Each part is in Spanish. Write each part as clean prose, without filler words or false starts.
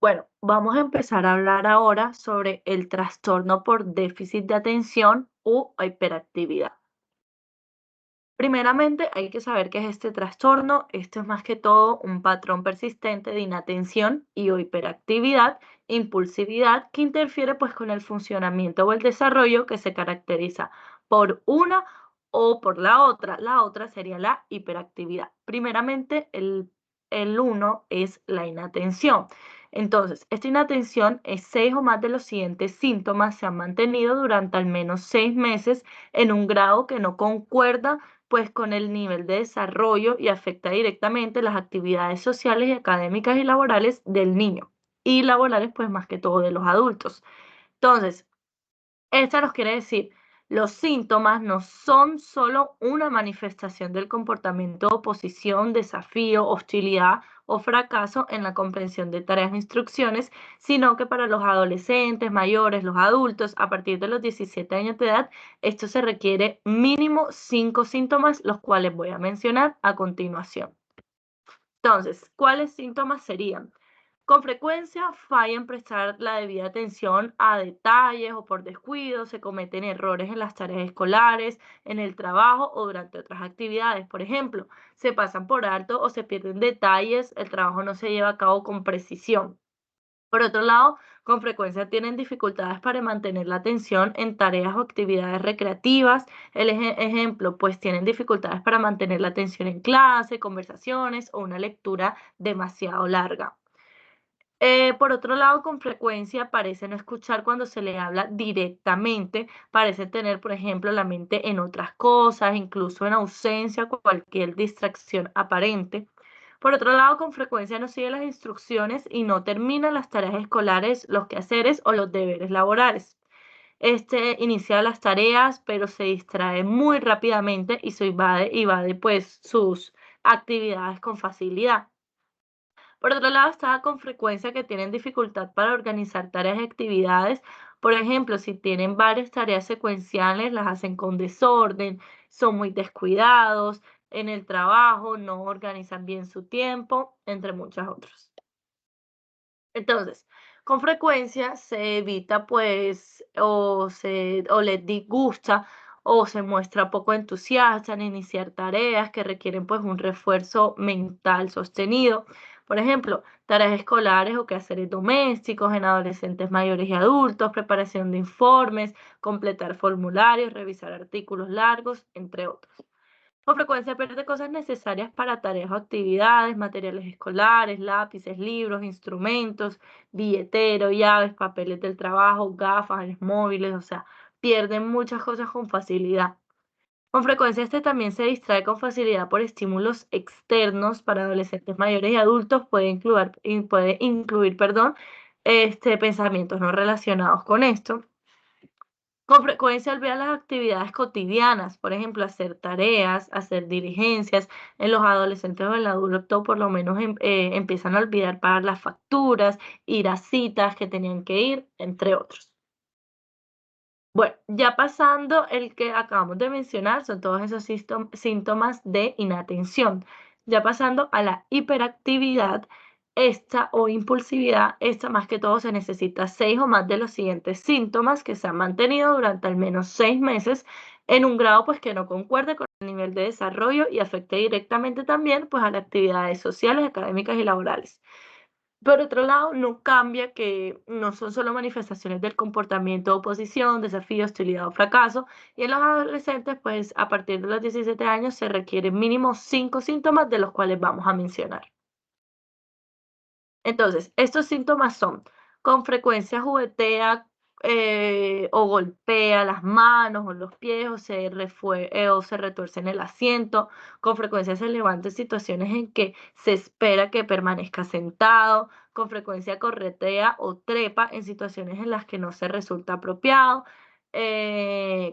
Bueno, vamos a empezar a hablar ahora sobre el trastorno por déficit de atención u hiperactividad. Primeramente, hay que saber qué es este trastorno. Esto es más que todo un patrón persistente de inatención y o hiperactividad, impulsividad, que interfiere pues con el funcionamiento o el desarrollo que se caracteriza por una o por la otra. La otra sería la hiperactividad. Primeramente, el uno es la inatención. Entonces, esta inatención es seis o más de los siguientes síntomas se han mantenido durante al menos 6 meses en un grado que no concuerda pues con el nivel de desarrollo y afecta directamente las actividades sociales y académicas y laborales del niño y laborales pues más que todo de los adultos. Entonces, esto nos quiere decir, los síntomas no son solo una manifestación del comportamiento de oposición, desafío, hostilidad o fracaso en la comprensión de tareas e instrucciones, sino que para los adolescentes, mayores, los adultos, a partir de los 17 años de edad, esto se requiere mínimo 5 síntomas, los cuales voy a mencionar a continuación. Entonces, ¿cuáles síntomas serían? Con frecuencia falla en prestar la debida atención a detalles o por descuido se cometen errores en las tareas escolares, en el trabajo o durante otras actividades. Por ejemplo, se pasan por alto o se pierden detalles, el trabajo no se lleva a cabo con precisión. Por otro lado, con frecuencia tienen dificultades para mantener la atención en tareas o actividades recreativas. El ejemplo, pues tienen dificultades para mantener la atención en clase, conversaciones o una lectura demasiado larga. Por otro lado, con frecuencia parece no escuchar cuando se le habla directamente, parece tener, por ejemplo, la mente en otras cosas, incluso en ausencia, cualquier distracción aparente. Por otro lado, con frecuencia no sigue las instrucciones y no termina las tareas escolares, los quehaceres o los deberes laborales. Este inicia las tareas, pero se distrae muy rápidamente y se evade pues sus actividades con facilidad. Por otro lado, está con frecuencia que tienen dificultad para organizar tareas y actividades. Por ejemplo, si tienen varias tareas secuenciales, las hacen con desorden, son muy descuidados en el trabajo, no organizan bien su tiempo, entre muchas otras. Entonces, con frecuencia se evita, pues, o les disgusta o se muestra poco entusiasta en iniciar tareas que requieren, pues, un refuerzo mental sostenido. Por ejemplo, tareas escolares o quehaceres domésticos en adolescentes mayores y adultos, preparación de informes, completar formularios, revisar artículos largos, entre otros. Con frecuencia pierde cosas necesarias para tareas o actividades, materiales escolares, lápices, libros, instrumentos, billetero, llaves, papeles del trabajo, gafas, móviles, o sea, pierden muchas cosas con facilidad. Con frecuencia este también se distrae con facilidad por estímulos externos para adolescentes mayores y adultos, puede incluir, perdón, pensamientos no relacionados con esto. Con frecuencia olvidan las actividades cotidianas, por ejemplo, hacer tareas, hacer diligencias. En los adolescentes o en el adulto, por lo menos empiezan a olvidar pagar las facturas, ir a citas que tenían que ir, entre otros. Bueno, ya pasando el que acabamos de mencionar, son todos esos síntomas de inatención. Ya pasando a la hiperactividad, esta o impulsividad, esta más que todo se necesita seis o más de los siguientes síntomas que se han mantenido durante al menos 6 meses en un grado pues que no concuerde con el nivel de desarrollo y afecte directamente también pues a las actividades sociales, académicas y laborales. Por otro lado, no cambia que no son solo manifestaciones del comportamiento de oposición, desafío, hostilidad o fracaso. Y en los adolescentes, pues a partir de los 17 años se requieren mínimo 5 síntomas de los cuales vamos a mencionar. Entonces, estos síntomas son, con frecuencia juguetea o golpea las manos o los pies o se retuerce en el asiento. Con frecuencia se levanta en situaciones en que se espera que permanezca sentado. Con frecuencia corretea o trepa en situaciones en las que no se resulta apropiado.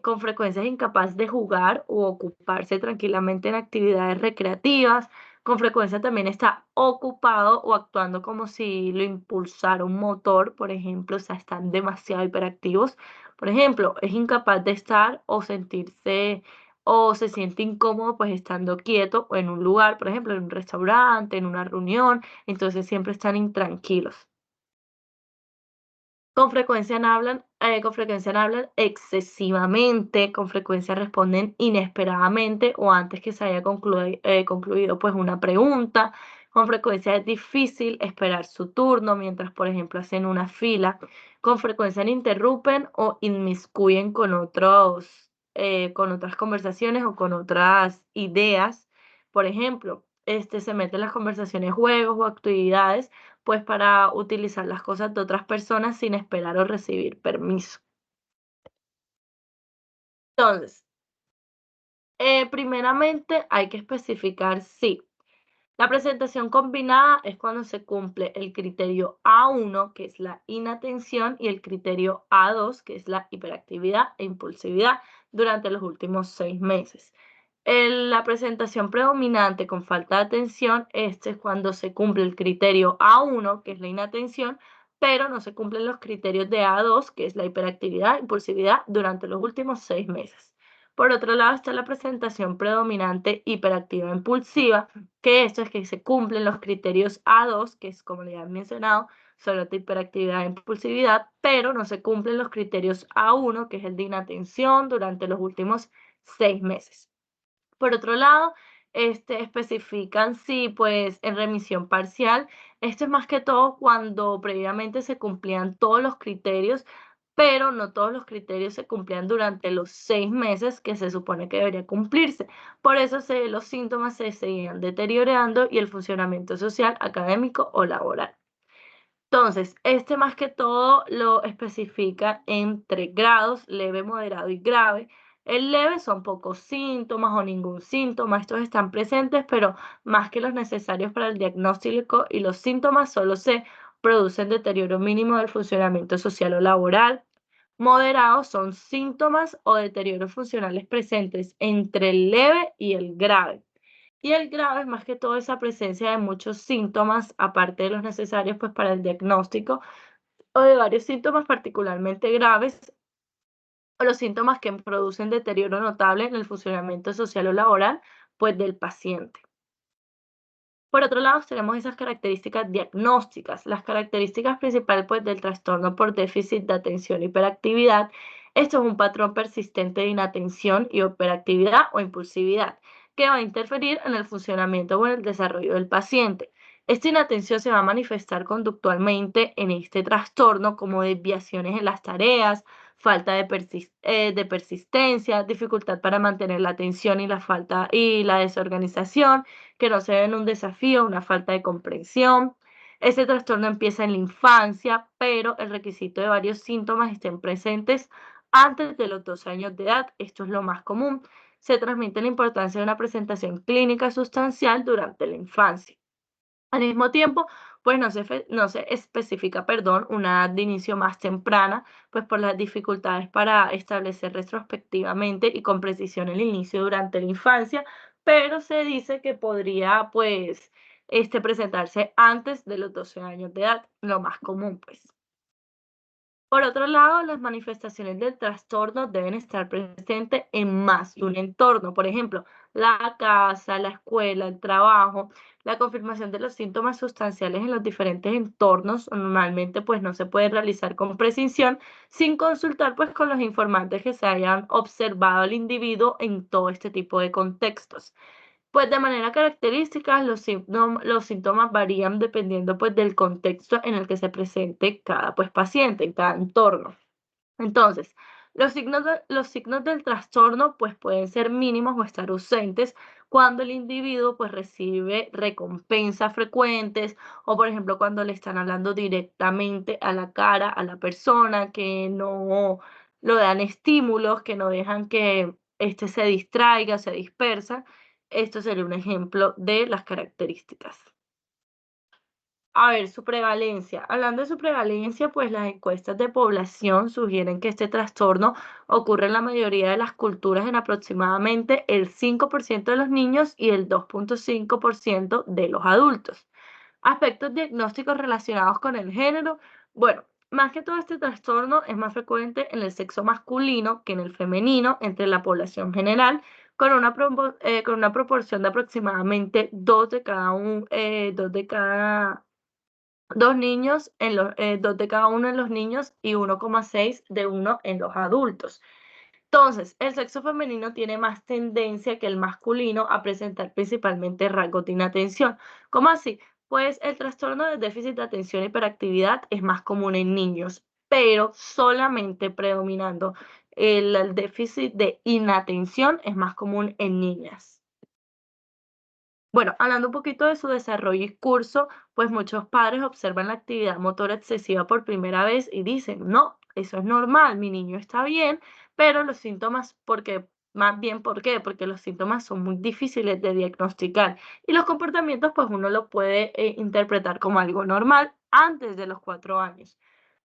Con frecuencia es incapaz de jugar o ocuparse tranquilamente en actividades recreativas. Con frecuencia también está ocupado o actuando como si lo impulsara un motor, por ejemplo, o sea, están demasiado hiperactivos. Por ejemplo, es incapaz de estar o sentirse o se siente incómodo pues estando quieto o en un lugar, por ejemplo, en un restaurante, en una reunión, entonces siempre están intranquilos. Con frecuencia no hablan excesivamente, con frecuencia responden inesperadamente o antes que se haya concluido pues una pregunta. Con frecuencia es difícil esperar su turno mientras, por ejemplo, hacen una fila. Con frecuencia interrumpen o inmiscuyen con otras conversaciones o con otras ideas. Por ejemplo, se meten en las conversaciones, juegos o actividades pues para utilizar las cosas de otras personas sin esperar o recibir permiso. Entonces, primeramente hay que especificar si la presentación combinada es cuando se cumple el criterio A1, que es la inatención, y el criterio A2, que es la hiperactividad e impulsividad durante los últimos 6 meses. La presentación predominante con falta de atención, este es cuando se cumple el criterio A1, que es la inatención, pero no se cumplen los criterios de A2, que es la hiperactividad e impulsividad durante los últimos 6 meses. Por otro lado está la presentación predominante hiperactiva e impulsiva, que esto es que se cumplen los criterios A2, que es como ya he mencionado, solo de hiperactividad e impulsividad, pero no se cumplen los criterios A1, que es el de inatención durante los últimos 6 meses. Por otro lado, especifican si pues en remisión parcial, esto es más que todo cuando previamente se cumplían todos los criterios, pero no todos los criterios se cumplían durante los 6 meses que se supone que debería cumplirse. Por eso los síntomas se seguían deteriorando y el funcionamiento social, académico o laboral. Entonces, más que todo lo especifica en 3 grados: leve, moderado y grave. El leve son pocos síntomas o ningún síntoma. Estos están presentes, pero más que los necesarios para el diagnóstico, y los síntomas solo se producen deterioro mínimo del funcionamiento social o laboral. Moderados son síntomas o deterioros funcionales presentes entre el leve y el grave. Y el grave es más que todo esa presencia de muchos síntomas, aparte de los necesarios pues para el diagnóstico, o de varios síntomas particularmente graves, o los síntomas que producen deterioro notable en el funcionamiento social o laboral pues del paciente. Por otro lado, tenemos esas características diagnósticas. Las características principales pues, del trastorno por déficit de atención e hiperactividad. Esto es un patrón persistente de inatención y hiperactividad o impulsividad que va a interferir en el funcionamiento o en el desarrollo del paciente. Esta inatención se va a manifestar conductualmente en este trastorno como desviaciones en las tareas, falta de persistencia, dificultad para mantener la atención y la desorganización, que no se ven un desafío, una falta de comprensión. Este trastorno empieza en la infancia, pero el requisito de varios síntomas estén presentes antes de los 2 años de edad. Esto es lo más común. Se transmite la importancia de una presentación clínica sustancial durante la infancia. Al mismo tiempo, pues no se especifica, perdón, una edad de inicio más temprana, pues por las dificultades para establecer retrospectivamente y con precisión el inicio durante la infancia, pero se dice que podría, pues, presentarse antes de los 12 años de edad, lo más común, pues. Por otro lado, las manifestaciones del trastorno deben estar presentes en más de un entorno, por ejemplo, la casa, la escuela, el trabajo. La confirmación de los síntomas sustanciales en los diferentes entornos normalmente pues no se puede realizar con precisión sin consultar pues con los informantes que se hayan observado al individuo en todo este tipo de contextos. Pues de manera característica, los síntomas varían dependiendo pues del contexto en el que se presente cada pues paciente, en cada entorno. Entonces, los signos del trastorno pues pueden ser mínimos o estar ausentes cuando el individuo pues recibe recompensas frecuentes, o por ejemplo cuando le están hablando directamente a la cara a la persona, que no lo dan estímulos, que no dejan que se distraiga, se dispersa. Esto sería un ejemplo de las características. A ver, su prevalencia. Hablando de su prevalencia, pues las encuestas de población sugieren que este trastorno ocurre en la mayoría de las culturas en aproximadamente el 5% de los niños y el 2,5% de los adultos. Aspectos diagnósticos relacionados con el género. Bueno, más que todo este trastorno es más frecuente en el sexo masculino que en el femenino entre la población general, con una proporción de aproximadamente 2 de cada 2 niños dos de cada uno en los niños y 1,6 de uno en los adultos. Entonces, el sexo femenino tiene más tendencia que el masculino a presentar principalmente rasgos de inatención. ¿Cómo así? Pues el trastorno de déficit de atención y hiperactividad es más común en niños, pero solamente predominando el déficit de inatención es más común en niñas. Bueno, hablando un poquito de su desarrollo y curso, pues muchos padres observan la actividad motora excesiva por primera vez y dicen, no, eso es normal, mi niño está bien, pero los síntomas, más bien, ¿por qué? Porque los síntomas son muy difíciles de diagnosticar y los comportamientos, pues uno lo puede interpretar como algo normal antes de los 4 años.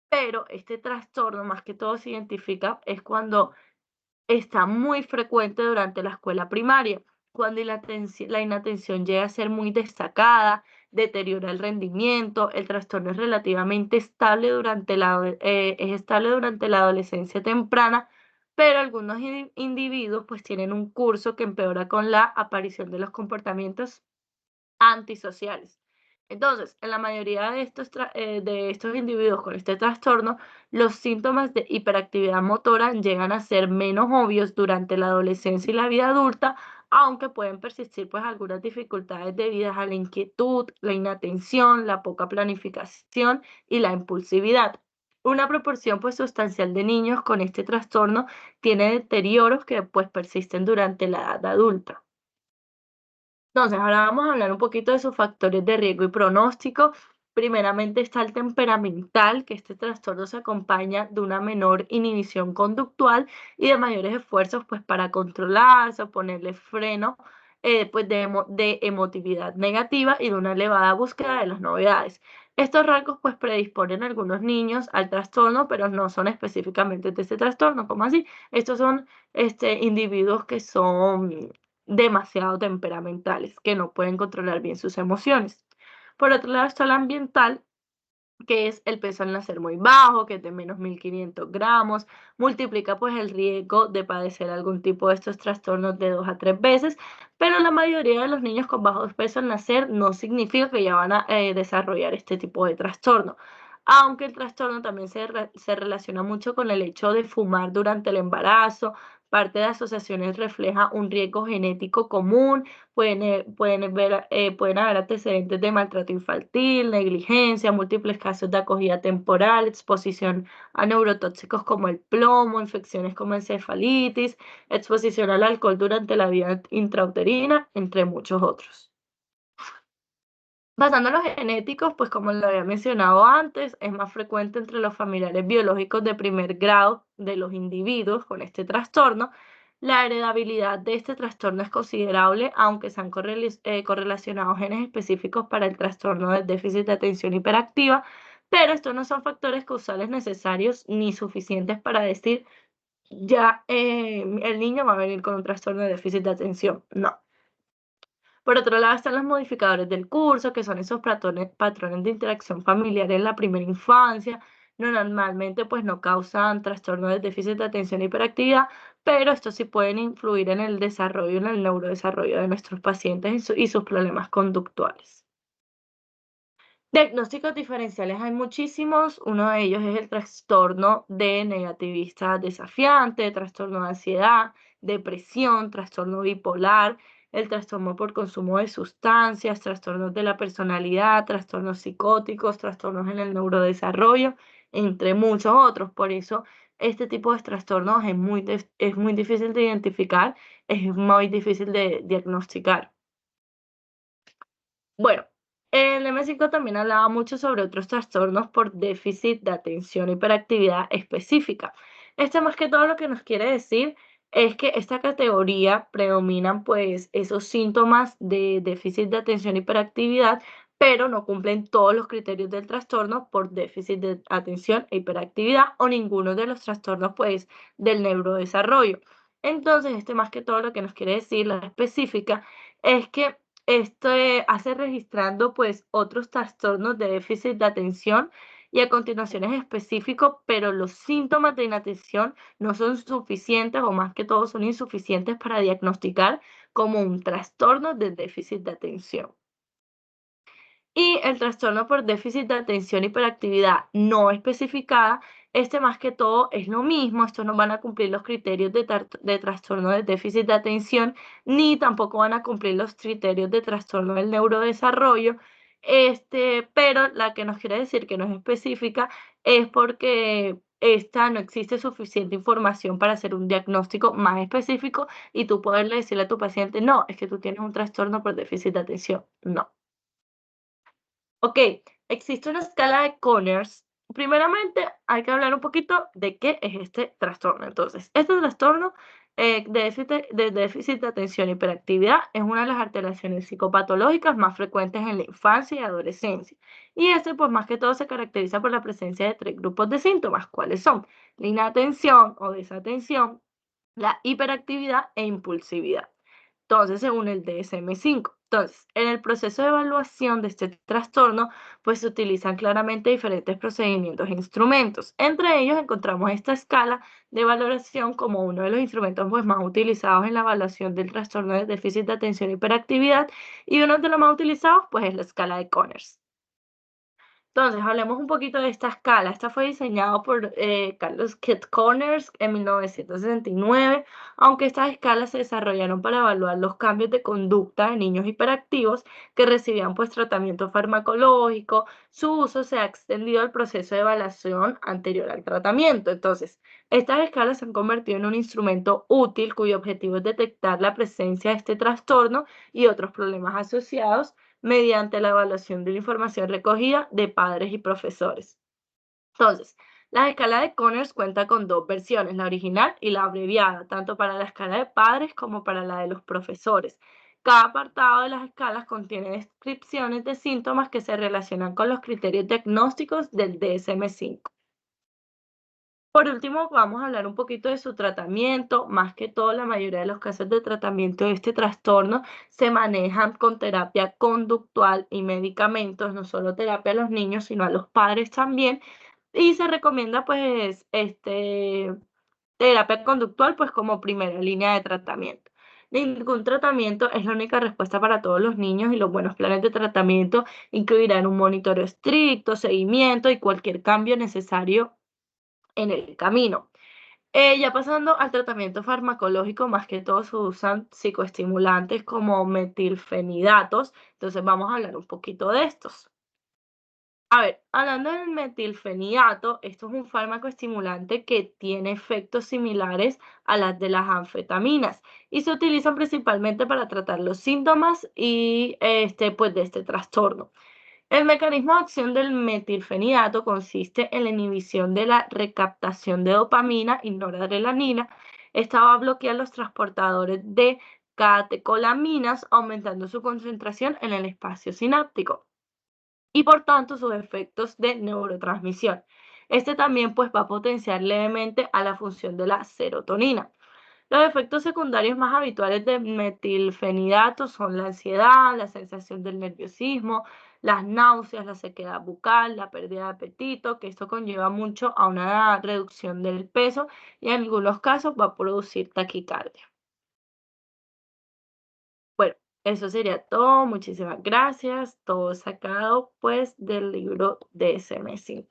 Pero este trastorno, más que todo, se identifica es cuando está muy frecuente durante la escuela primaria, cuando la inatención llega a ser muy destacada, deteriora el rendimiento, el trastorno es relativamente estable es estable durante la adolescencia temprana, pero algunos individuos pues tienen un curso que empeora con la aparición de los comportamientos antisociales. Entonces, en la mayoría de estos individuos con este trastorno, los síntomas de hiperactividad motora llegan a ser menos obvios durante la adolescencia y la vida adulta, aunque pueden persistir pues algunas dificultades debidas a la inquietud, la inatención, la poca planificación y la impulsividad. Una proporción pues sustancial de niños con este trastorno tiene deterioros que pues persisten durante la edad adulta. Entonces, ahora vamos a hablar un poquito de sus factores de riesgo y pronóstico. Primeramente está el temperamental, que este trastorno se acompaña de una menor inhibición conductual y de mayores esfuerzos pues, para controlarse o ponerle freno pues, de emotividad negativa y de una elevada búsqueda de las novedades. Estos rasgos pues predisponen a algunos niños al trastorno, pero no son específicamente de este trastorno. ¿Cómo así? Estos son individuos que son demasiado temperamentales, que no pueden controlar bien sus emociones. Por otro lado está el ambiental, que es el peso al nacer muy bajo, que es de menos 1.500 gramos, multiplica pues el riesgo de padecer algún tipo de estos trastornos de 2 a 3 veces, pero la mayoría de los niños con bajo peso al nacer no significa que ya van a desarrollar este tipo de trastorno. Aunque el trastorno también se relaciona mucho con el hecho de fumar durante el embarazo, parte de asociaciones refleja un riesgo genético común. Pueden haber antecedentes de maltrato infantil, negligencia, múltiples casos de acogida temporal, exposición a neurotóxicos como el plomo, infecciones como encefalitis, exposición al alcohol durante la vida intrauterina, entre muchos otros. Pasando a los genéticos, pues como lo había mencionado antes, es más frecuente entre los familiares biológicos de primer grado de los individuos con este trastorno. La heredabilidad de este trastorno es considerable, aunque se han correlacionado genes específicos para el trastorno del déficit de atención hiperactiva, pero estos no son factores causales necesarios ni suficientes para decir ya el niño va a venir con un trastorno de déficit de atención. No. Por otro lado están los modificadores del curso, que son esos patrones de interacción familiar en la primera infancia. Normalmente pues no causan trastorno de déficit de atención e hiperactividad, pero estos sí pueden influir en el desarrollo, en el neurodesarrollo de nuestros pacientes y sus problemas conductuales. Diagnósticos diferenciales hay muchísimos. Uno de ellos es el trastorno de negativista desafiante, trastorno de ansiedad, depresión, trastorno bipolar, el trastorno por consumo de sustancias, trastornos de la personalidad, trastornos psicóticos, trastornos en el neurodesarrollo, entre muchos otros. Por eso, este tipo de trastornos es muy difícil de identificar, es muy difícil de diagnosticar. Bueno, el M5 también hablaba mucho sobre otros trastornos por déficit de atención e hiperactividad específica. Este más que todo lo que nos quiere decir es que esta categoría predominan pues esos síntomas de déficit de atención e hiperactividad, pero no cumplen todos los criterios del trastorno por déficit de atención e hiperactividad o ninguno de los trastornos pues del neurodesarrollo. Entonces, este más que todo lo que nos quiere decir la específica es que hace registrando pues otros trastornos de déficit de atención y a continuación es específico, pero los síntomas de inatención no son suficientes o más que todo son insuficientes para diagnosticar como un trastorno de déficit de atención. Y el trastorno por déficit de atención y hiperactividad no especificada, este más que todo es lo mismo, estos no van a cumplir los criterios de trastorno de déficit de atención, ni tampoco van a cumplir los criterios de trastorno del neurodesarrollo, pero la que nos quiere decir que no es específica es porque esta no existe suficiente información para hacer un diagnóstico más específico y tú poderle decirle a tu paciente, no, es que tú tienes un trastorno por déficit de atención. No. Ok, existe una escala de Conners. Primeramente, hay que hablar un poquito de qué es este trastorno. Entonces, este trastorno de déficit de atención y hiperactividad es una de las alteraciones psicopatológicas más frecuentes en la infancia y adolescencia. Y este, pues más que todo, se caracteriza por la presencia de tres grupos de síntomas. ¿Cuáles son? La inatención o desatención, la hiperactividad e impulsividad. Entonces, según el DSM-5. Entonces, en el proceso de evaluación de este trastorno, pues se utilizan claramente diferentes procedimientos e instrumentos. Entre ellos encontramos esta escala de valoración como uno de los instrumentos pues, más utilizados en la evaluación del trastorno de déficit de atención y hiperactividad, y uno de los más utilizados pues es la escala de Conners. Entonces, hablemos un poquito de esta escala. Esta fue diseñada por Carlos Kit Connors en 1969, aunque estas escalas se desarrollaron para evaluar los cambios de conducta de niños hiperactivos que recibían pues tratamiento farmacológico. Su uso se ha extendido al proceso de evaluación anterior al tratamiento. Entonces, estas escalas se han convertido en un instrumento útil cuyo objetivo es detectar la presencia de este trastorno y otros problemas asociados mediante la evaluación de la información recogida de padres y profesores. Entonces, la escala de Conners cuenta con dos versiones, la original y la abreviada, tanto para la escala de padres como para la de los profesores. Cada apartado de las escalas contiene descripciones de síntomas que se relacionan con los criterios diagnósticos del DSM-5. Por último, vamos a hablar un poquito de su tratamiento. Más que todo, la mayoría de los casos de tratamiento de este trastorno se manejan con terapia conductual y medicamentos, no solo terapia a los niños, sino a los padres también. Y se recomienda, pues, terapia conductual, pues, como primera línea de tratamiento. Ningún tratamiento es la única respuesta para todos los niños y los buenos planes de tratamiento incluirán un monitoreo estricto, seguimiento y cualquier cambio necesario en el camino. Ya pasando al tratamiento farmacológico, más que todo se usan psicoestimulantes como metilfenidatos. Entonces vamos a hablar un poquito de estos. A ver, hablando del metilfenidato, esto es un fármaco estimulante que tiene efectos similares a las de las anfetaminas y se utilizan principalmente para tratar los síntomas y pues, de este trastorno. El mecanismo de acción del metilfenidato consiste en la inhibición de la recaptación de dopamina y noradrenalina. Esta va a bloquear los transportadores de catecolaminas, aumentando su concentración en el espacio sináptico y por tanto sus efectos de neurotransmisión. Este también pues va a potenciar levemente a la función de la serotonina. Los efectos secundarios más habituales de metilfenidato son la ansiedad, la sensación del nerviosismo, las náuseas, la sequedad bucal, la pérdida de apetito, que esto conlleva mucho a una reducción del peso y en algunos casos va a producir taquicardia. Bueno, eso sería todo. Muchísimas gracias. Todo sacado pues del libro DSM-5.